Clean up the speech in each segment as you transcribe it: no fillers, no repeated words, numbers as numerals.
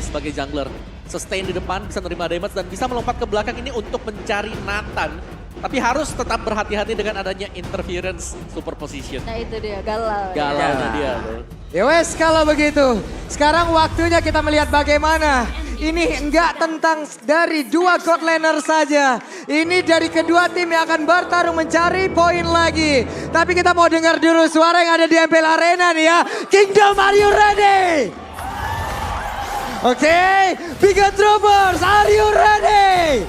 sebagai jungler. Sustain di depan, bisa menerima damage dan bisa melompat ke belakang ini untuk mencari Nathan. Tapi harus tetap berhati-hati dengan adanya interference superposition. Nah itu dia, galau. Galau dia. Ya wes kalau begitu, sekarang waktunya kita melihat bagaimana. Ini enggak tentang dari dua god laner saja. Ini dari kedua tim yang akan bertarung mencari poin lagi. Tapi kita mau dengar dulu suara yang ada di MPL Arena nih ya. Kingdom, are you ready? Oke, Biga Troopers, are you ready?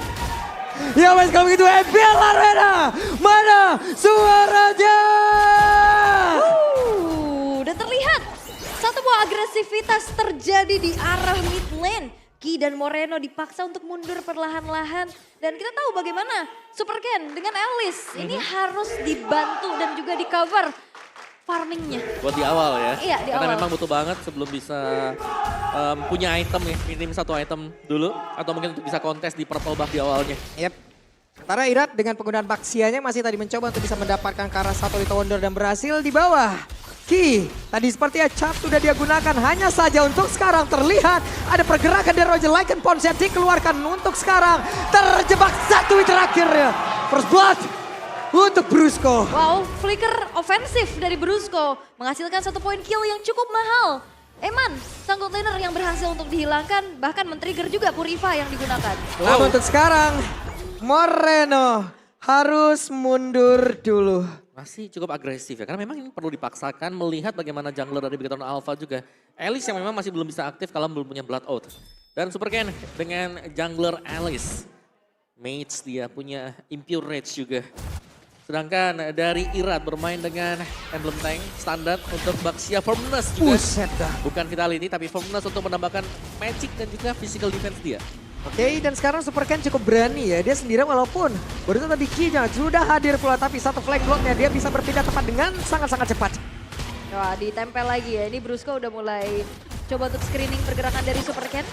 Ya wes kalau begitu MPL Arena, mana suaranya? Udah terlihat satu buah agresivitas terjadi di arah mid lane. Ki dan Moreno dipaksa untuk mundur perlahan-lahan. Dan kita tahu bagaimana Super Ken dengan Alice ini harus dibantu dan juga di cover farmingnya. Buat di awal ya. Iya, di Karena awal. memang butuh banget sebelum bisa punya item ya. Minim satu item dulu. Atau mungkin untuk bisa kontes di purple buff di awalnya. Yep. Sementara Irat dengan penggunaan Baxianya masih tadi mencoba untuk bisa mendapatkan ke arah satu Little Wonder dan berhasil di bawah. Ki, tadi sepertinya cap sudah dia gunakan, hanya saja untuk sekarang terlihat ada pergerakan dari Roger Lycanpons yang dikeluarkan untuk sekarang. Terjebak satu hit terakhirnya. First blood untuk Brusco. Wow, flicker ofensif dari Brusco menghasilkan satu poin kill yang cukup mahal. Eman, sang god laner yang berhasil untuk dihilangkan, bahkan men-trigger juga Purifa yang digunakan. Namun untuk sekarang, Moreno harus mundur dulu. Masih cukup agresif ya, karena memang ini perlu dipaksakan melihat bagaimana jungler dari Bigaton Alpha juga. Alice yang memang masih belum bisa aktif kalau belum punya Blood Oath. Dan Super Ken dengan jungler Alice. Mates dia punya Impure Rage juga. Sedangkan dari Irat bermain dengan Emblem Tank standar untuk Baxia Firmness juga. Buset dah. Bukan Vitality tapi Firmness untuk menambahkan magic dan juga physical defense dia. Oke, dan sekarang Super Ken cukup berani ya. Dia sendirian walaupun baru tadi Ki-nya sudah hadir pula. Tapi satu flank blocknya dia bisa berpindah tepat dengan sangat-sangat cepat. Wah, ditempel lagi ya. Ini Brusco udah mulai coba untuk screening pergerakan dari Super Ken.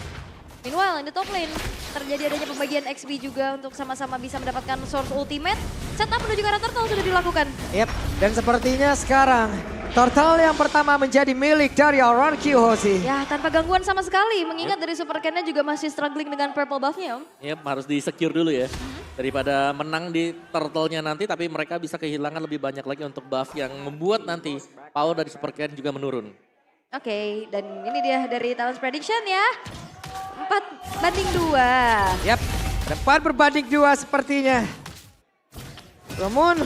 Meanwhile, in the top lane terjadi adanya pembagian XP juga untuk sama-sama bisa mendapatkan source ultimate. Setup menuju ke arah turtle sudah dilakukan. Yep, dan sepertinya sekarang turtle yang pertama menjadi milik dari RRQ Hoshi. Ya, tanpa gangguan sama sekali. Mengingat dari Super Ken-nya juga masih struggling dengan purple buff-nya, Om. Yep, harus di-secure dulu ya. Daripada menang di turtle-nya nanti tapi mereka bisa kehilangan lebih banyak lagi untuk buff yang membuat nanti power dari Super Ken juga menurun. Oke, dan ini dia dari Talents Prediction ya. 4-2. Yap, 4-2 sepertinya. Namun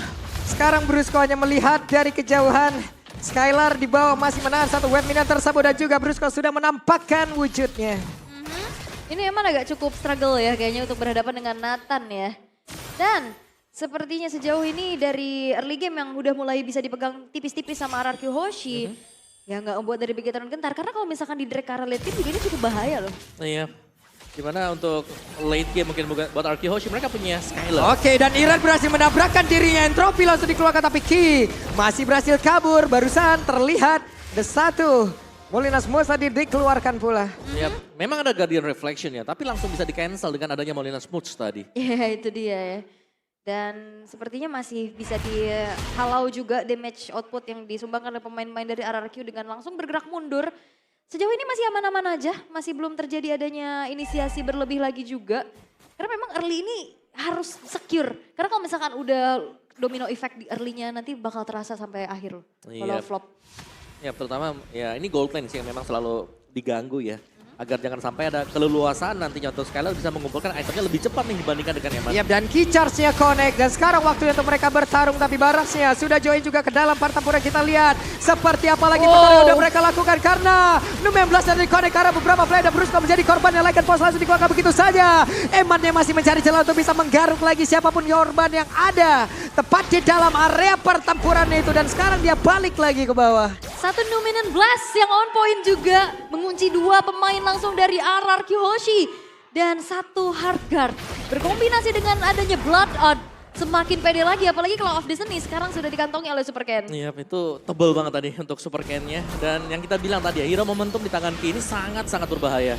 sekarang Brusco hanya melihat dari kejauhan. Skylar di bawah masih menahan satu web minion tersebut dan juga Brusco sudah menampakkan wujudnya. Ini emang agak cukup struggle ya kayaknya untuk berhadapan dengan Nathan ya. Dan sepertinya sejauh ini dari early game yang udah mulai bisa dipegang tipis-tipis sama RRQ Hoshi. Ya nggak membuat dari Bigetron gentar. Karena kalau misalkan di drag ke arah late game juga ini cukup bahaya loh. Iya. Gimana untuk late game mungkin buat RRQ Hoshi mereka punya Skylar. Oke, dan Iran berhasil menabrakkan dirinya. Entropy langsung dikeluarkan tapi Ki masih berhasil kabur. Barusan terlihat the satu. Molinas Smooth tadi dikeluarkan pula. Ya, memang ada Guardian Reflection ya, tapi langsung bisa di-cancel dengan adanya Molinas Smooth tadi. Ya itu dia ya. Dan sepertinya masih bisa dihalau juga damage output yang disumbangkan oleh pemain-pemain dari RRQ dengan langsung bergerak mundur. Sejauh ini masih aman-aman aja, masih belum terjadi adanya inisiasi berlebih lagi juga. Karena memang early ini harus secure. Karena kalau misalkan udah domino effect di early-nya nanti bakal terasa sampai akhir loh. Kalau Iya. flop. Ya terutama ya ini gold lane sih yang memang selalu diganggu ya. Agar jangan sampai ada keleluasaan nantinya untuk Skylar bisa mengumpulkan itemnya lebih cepat nih dibandingkan dengan Eman. Yap, dan key charge-nya connect. Dan sekarang waktunya untuk mereka bertarung. Tapi Barasnya sudah join juga ke dalam pertempuran. Kita lihat seperti apa lagi pertarungan yang sudah mereka lakukan. Karena Num 16 dari connect karena beberapa play dan Brusco menjadi korban yang Lycanpons langsung dikeluarkan begitu saja. Emannya masih mencari celah untuk bisa menggaruk lagi siapapun korban yang ada. Tepat di dalam area pertempuran itu. Dan sekarang dia balik lagi ke bawah. Satu Numinant Blast yang on point juga mengunci dua pemain langsung dari RRQ Hoshi. Dan satu Heartguard berkombinasi dengan adanya Blood Oath. Semakin pede lagi apalagi kalau Off Destiny sekarang sudah dikantongi oleh Super Ken. Iya itu tebel banget tadi untuk Super Ken-nya. Dan yang kita bilang tadi ya, hero momentum di tangan Ki ini sangat-sangat berbahaya.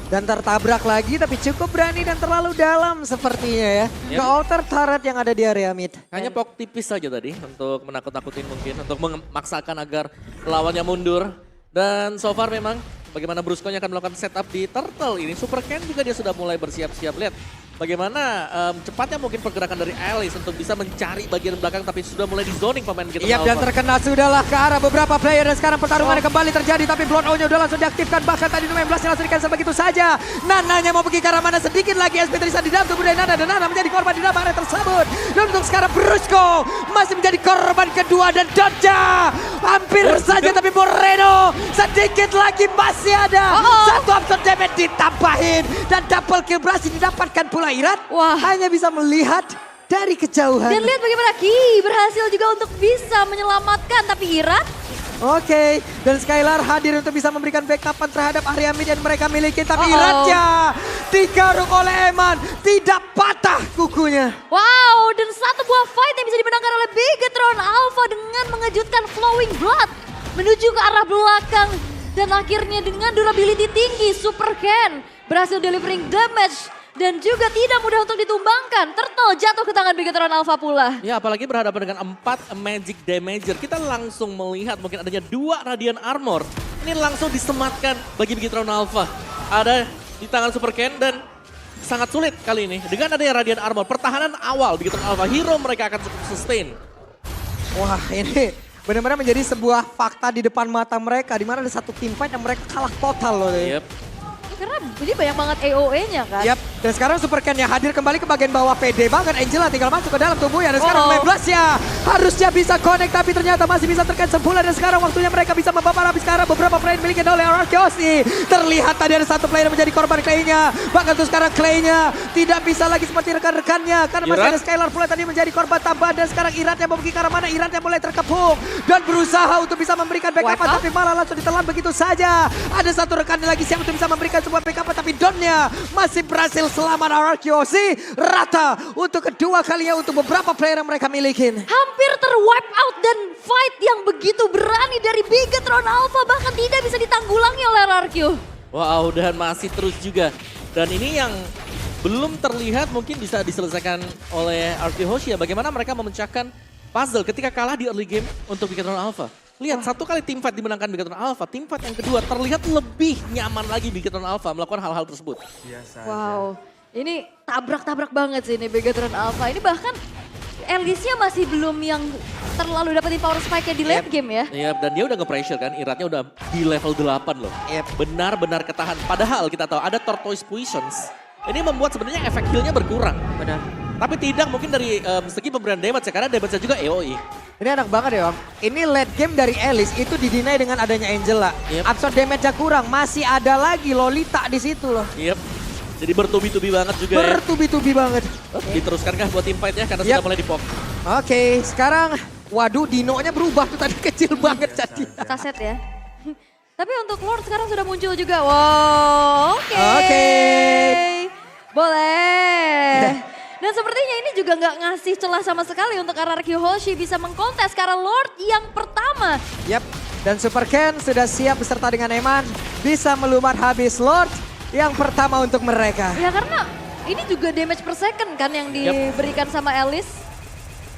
Dan tertabrak lagi tapi cukup berani dan terlalu dalam sepertinya ya. Ke outer turret yang ada di area mid. Hanya pok tipis saja tadi untuk menakut-nakutin mungkin. Untuk memaksakan agar lawannya mundur. Dan so far memang bagaimana Brusco-nya akan melakukan setup di Turtle ini. Super Ken juga dia sudah mulai bersiap-siap. Lihat bagaimana cepatnya mungkin pergerakan dari Alice untuk bisa mencari bagian belakang. Tapi sudah mulai di zoning pemain gitu. Iya, dan terkena sudahlah ke arah beberapa player. Dan sekarang pertarungannya kembali terjadi. Tapi Blood O-nya udah langsung diaktifkan. Bahkan tadi Numen Blast langsung di-cancel begitu saja. Nananya mau pergi ke arah mana sedikit lagi. SP Tristan di dalam tubuh dari Nana. Dan Nana menjadi korban di dalam area tersebut. Dan untuk sekarang Brusco masih menjadi korban kedua. Dan Dodja hampir saja. Tapi Moreno sedikit lagi masih ada. Satu absorb damage ditambahin. Dan double kill berhasil didapatkan pula Irat. Wah. Hanya bisa melihat dari kejauhan. Dan lihat bagaimana Ki berhasil juga untuk bisa menyelamatkan. Tapi Irat Oke, dan Skylar hadir untuk bisa memberikan backupan terhadap area mid yang mereka miliki. Tapi Iratnya digaruk oleh Eman, tidak patah kukunya. wow, dan satu buah fight yang bisa dimenangkan oleh Bigetron Alpha dengan mengejutkan Flowing Blood menuju ke arah belakang. Dan akhirnya dengan durability tinggi, Super Ken berhasil delivering damage dan juga tidak mudah untuk ditumbangkan. Turtle jatuh ke tangan Bigetron Alpha pula. Ya apalagi berhadapan dengan 4 Magic Damager. Kita langsung melihat mungkin adanya 2 Radiant Armor. Ini langsung disematkan bagi Bigetron Alpha. Ada di tangan Super Ken dan sangat sulit kali ini. Dengan adanya Radiant Armor, pertahanan awal Bigetron Alpha, hero mereka akan cukup sustain. Wah, ini benar-benar menjadi sebuah fakta di depan mata mereka. Di mana ada satu team fight yang mereka kalah total loh. Yep. Karena ini banyak banget AOE-nya kan. Yap, dan sekarang Super Ken-nya hadir kembali ke bagian bawah. PD banget, Angela tinggal masuk ke dalam tubuhnya. Dan sekarang 15 ya, harusnya bisa connect tapi ternyata masih bisa tercancel pula. Dan sekarang waktunya mereka bisa membawa habis sekarang beberapa player miliki oleh Arkeosi. Terlihat tadi ada satu player yang menjadi korban Clay-nya. Bahkan tuh sekarang Clay-nya tidak bisa lagi seperti rekan-rekannya. Karena masih ada Skylar pula tadi menjadi korban tambahan. Dan sekarang Iratnya mau pergi ke arah mana? Iratnya mulai terkepung. Dan berusaha untuk bisa memberikan backup tapi malah langsung ditelan begitu saja. Ada satu rekannya lagi siap untuk bisa memberikan sebuah backup tapi Donnya masih berhasil selamat. Arkeosi rata untuk kedua kalinya untuk beberapa player yang mereka miliki. Hampir terwipe out dan fight yang begitu berani dari Bigetron Alpha bahkan tidak bisa ditanggulangi oleh Arkeo. Wow, dan masih terus juga. Dan ini yang belum terlihat mungkin bisa diselesaikan oleh Arkeosi ya. Bagaimana mereka memecahkan puzzle ketika kalah di early game untuk Bigetron Alpha. Lihat, satu kali team fight dimenangkan Bigetron Alpha, team fight yang kedua terlihat lebih nyaman lagi Bigetron Alpha melakukan hal-hal tersebut. Wow, ini tabrak-tabrak banget sih ini Bigetron Alpha. Ini bahkan Alice-nya masih belum yang terlalu dapetin power spike-nya di late game ya. Iya, dan dia udah nge-pressure kan, Iratnya udah di level 8 loh. Benar-benar ketahan. Padahal kita tahu ada Tortoise Poisons. Ini membuat sebenarnya efek heal-nya berkurang. Benar. Tapi tidak mungkin dari segi pemberian damage ya, karena damage-nya juga AOE. Ini enak banget ya Om. Ini late game dari Alice itu didinai dengan adanya Angela. Absorb damage-nya kurang, masih ada lagi Lolita di situ loh. Yep. Jadi bertubi-tubi banget juga ya. Bertubi-tubi banget. Diteruskankah buat team fight ya, karena sudah mulai dipok. Oke, sekarang waduh Dino-nya berubah tuh tadi kecil banget jadi. Saset ya. Tapi untuk Lord sekarang sudah muncul juga. Wow, oke. Boleh. Dan sepertinya ini juga nggak ngasih celah sama sekali untuk Ararki Hoshi bisa mengkontes karena Lord yang pertama. Yap, dan Super Ken sudah siap beserta dengan Eman bisa melumat habis Lord yang pertama untuk mereka. Ya karena ini juga damage per second kan yang diberikan sama Alice.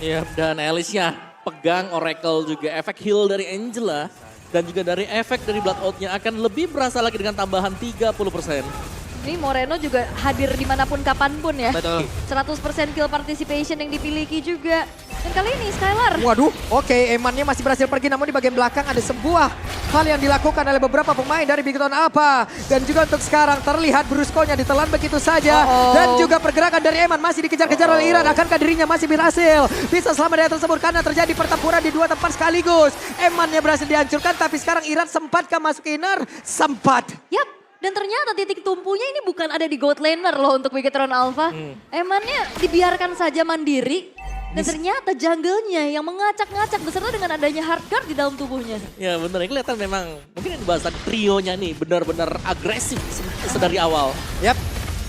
Iya, dan Alice-nya pegang Oracle juga, efek heal dari Angela dan juga dari efek dari Blood Out-nya akan lebih berasa lagi dengan tambahan 30%. Ini Moreno juga hadir dimanapun kapanpun ya. Betul. 100% kill participation yang dipiliki juga. Dan kali ini Skylar. Waduh, oke, Emannya masih berhasil pergi namun di bagian belakang ada sebuah hal yang dilakukan oleh beberapa pemain dari Bigetron Alpha. Dan juga untuk sekarang terlihat Brusco-nya ditelan begitu saja. Dan juga pergerakan dari Eman masih dikejar-kejar oleh Iran. Akankah dirinya masih berhasil bisa selamat dari tersebut karena terjadi pertempuran di dua tempat sekaligus. Emannya berhasil dihancurkan tapi sekarang Iran sempatkah masuk ke inner? Sempat. Yap. Dan ternyata titik tumpunya ini bukan ada di gold laner loh untuk Bigetron Alpha. Emannya dibiarkan saja mandiri. Dan ternyata jungle-nya yang mengacak-ngacak beserta dengan adanya hard guard di dalam tubuhnya. Ya benar, kelihatan memang mungkin bahasan trionya nih benar-benar agresif sedari awal. Yap,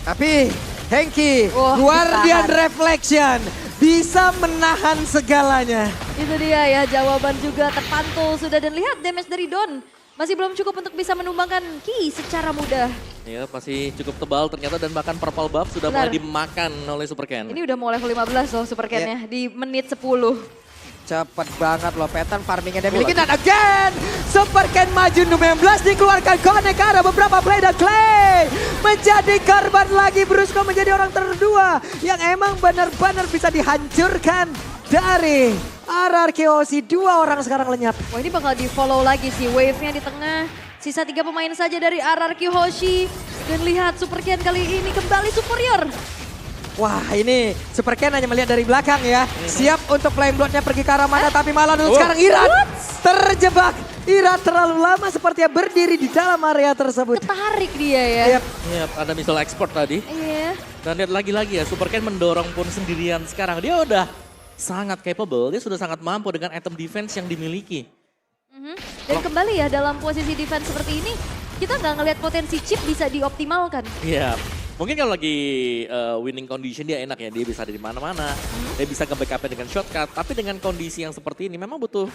tapi Hengki, Wah, Guardian ditahan. Reflection bisa menahan segalanya. Itu dia ya, jawaban juga terpantul sudah. Dan lihat damage dari Don. Masih belum cukup untuk bisa menumbangkan Ki secara mudah. Ya masih cukup tebal ternyata dan bahkan purple buff sudah mulai dimakan oleh Super Ken. Ini udah mau level 15 loh Super Ken-nya di menit 10. cepet banget loh Petan farmingnya dia miliki. Dan again, Super Ken maju 16 dikeluarkan Connect ke arah beberapa play dan Clay menjadi korban lagi. Brusco menjadi orang terdua yang emang benar-benar bisa dihancurkan dari RRQ Hoshi. 2 orang sekarang lenyap. Wah ini bakal di follow lagi sih wave-nya di tengah. Sisa 3 pemain saja dari RRQ Hoshi. Dan lihat Super Ken kali ini kembali superior. Wah ini Super Ken hanya melihat dari belakang ya. Siap untuk flame bloodnya pergi ke arah mana tapi malah sekarang Irat terjebak. Irat terlalu lama sepertinya berdiri di dalam area tersebut. Ketarik dia ya. Yep. Ada missile export tadi. Iya. Dan lihat lagi-lagi ya, Super Ken mendorong pun sendirian sekarang. Dia udah sangat capable, dia sudah sangat mampu dengan item defense yang dimiliki. Dan kembali ya dalam posisi defense seperti ini, kita nggak ngelihat potensi chip bisa dioptimalkan. Iya, mungkin kalau lagi winning condition dia enak ya, dia bisa ada di mana-mana. Dia bisa nge-backupnya dengan shortcut, tapi dengan kondisi yang seperti ini memang butuh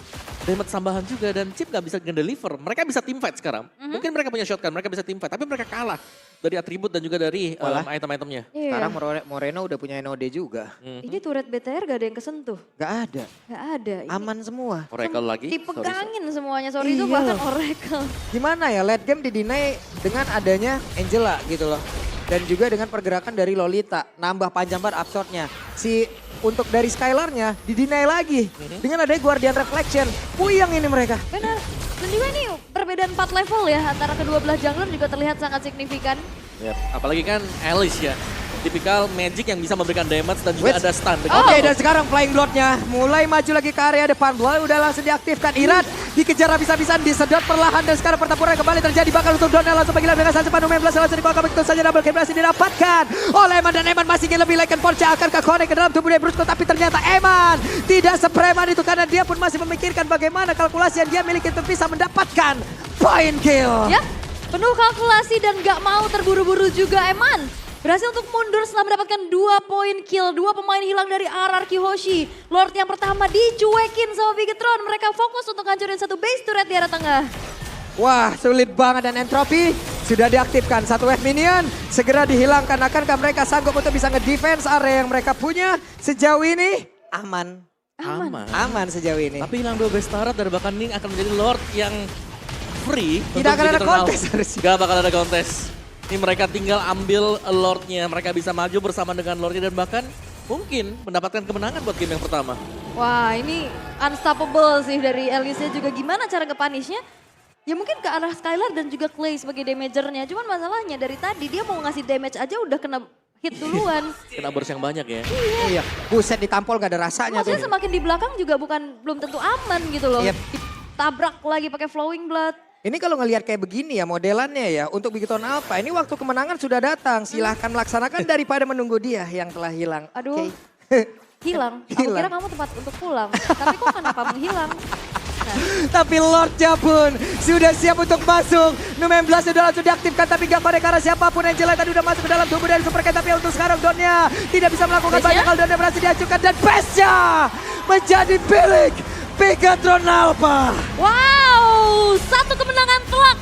damage tambahan juga dan chip nggak bisa nge-deliver. Mereka bisa team fight sekarang. Mungkin mereka punya shotgun, mereka bisa team fight, tapi mereka kalah dari atribut dan juga dari item-itemnya. Iya. Sekarang Moreno udah punya NOD juga. Ini turret BTR gak ada yang kesentuh. Gak ada. Gak ada. Ini Aman semua. Oracle lagi. dipegangin semuanya. Sorry itu Iya bahkan loh. Oracle. Gimana ya late game didinai dengan adanya Angela gitu loh. Dan juga dengan pergerakan dari Lolita. Nambah panjang banget absorb-nya. Untuk dari Skylar-nya didinai lagi. Dengan adanya Guardian Reflection. Puyeng ini mereka. Benar. Dan juga ini perbedaan 4 level ya antara kedua belah jungler juga terlihat sangat signifikan. Apalagi kan Alice ya. Tipikal magic yang bisa memberikan damage dan juga Wait. ada stun. Oke, dan sekarang Flying Blood-nya mulai maju lagi ke area depan. Blood udah langsung diaktifkan. Irat dikejar habis-habisan, disedot perlahan. Dan sekarang pertempuran kembali terjadi. Bahkan untuk Donel langsung panggilan dengan saja Panu 16 langsung dikeluarkan. Begitu saja double kill berhasil didapatkan oleh Eman. Dan Eman masih ingin lebih Lycan Forge akan ke connect ke dalam tubuh dari Brusco. Tapi ternyata Eman tidak sepreman itu karena dia pun masih memikirkan bagaimana kalkulasi yang dia miliki untuk bisa mendapatkan point kill. Ya, penuh kalkulasi dan gak mau terburu-buru juga Eman. Berhasil untuk mundur setelah mendapatkan 2 poin kill. 2 pemain hilang dari RRQ Hoshi. Lord yang pertama dicuekin sama Bigetron. Mereka fokus untuk hancurin satu base turret di area tengah. Wah, sulit banget dan Entropy sudah diaktifkan. Satu wave minion segera dihilangkan. Akankah mereka sanggup untuk bisa nge-defense area yang mereka punya sejauh ini? Aman. Aman sejauh ini. Tapi hilang 2 base turret dan bahkan Ning akan menjadi Lord yang free. Tidak akan ada kontes harusnya. Gak bakal ada kontes. Ini mereka tinggal ambil Lordnya. Mereka bisa maju bersama dengan Lordnya dan bahkan mungkin mendapatkan kemenangan buat game yang pertama. Wah ini unstoppable sih dari Elise juga. Gimana cara nge-punishnya? Ya mungkin ke arah Skylar dan juga Clay sebagai damagernya. Cuman masalahnya dari tadi dia mau ngasih damage aja udah kena hit duluan. Kena burst yang banyak ya. Iya, buset ditampol gak ada rasanya Maksudnya tuh. semakin di belakang juga belum tentu aman gitu loh. Yep. Ditabrak lagi pakai flowing blood. Ini kalau ngelihat kayak begini ya modelannya ya untuk Bigetron Alpha. Ini waktu kemenangan sudah datang. Silahkan melaksanakan daripada menunggu dia yang telah hilang. Aduh. Oke. Hilang. Aku Hilang. kira kamu tempat untuk pulang. Tapi kok kenapa menghilang? Nah, Tapi Lordnya pun sudah siap untuk masuk. Numen Blast sudah langsung diaktifkan tapi gak pada karena siapapun. Angela tadi udah masuk ke dalam tubuh dari Super Ken. Tapi untuk sekarang Donnya tidak bisa melakukan Base-nya? banyak hal. Donnya berhasil dihancurkan dan base-nya menjadi milik Bigetron Alpha. wow, satu kemenangan telak